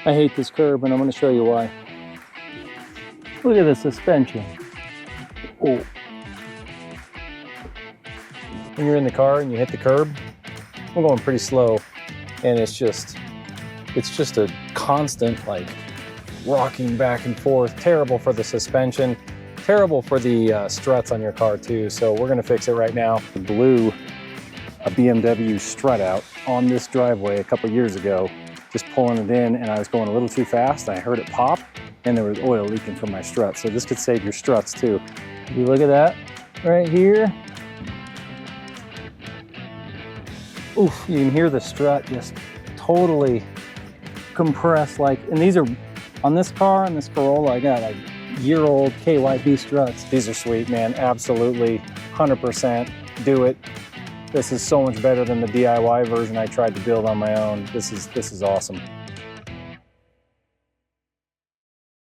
I hate this curb, and I'm going to show you why. Look at the suspension. Oh. When you're in the car and you hit the curb, we're going pretty slow, and it's just a constant like rocking back and forth. Terrible for the suspension, terrible for the struts on your car too. So we're gonna fix it right now. I blew a BMW strut out on this driveway a couple years ago, just pulling it in, and I was going a little too fast. I heard it pop, and there was oil leaking from my strut. So this could save your struts too. If you look at that right here. Oof, you can hear the strut just totally compressed, like, and these are, on this car, on this Corolla, I got like year-old KYB struts. These are sweet, man, absolutely, 100% do it. This is so much better than the DIY version I tried to build on my own. This is awesome.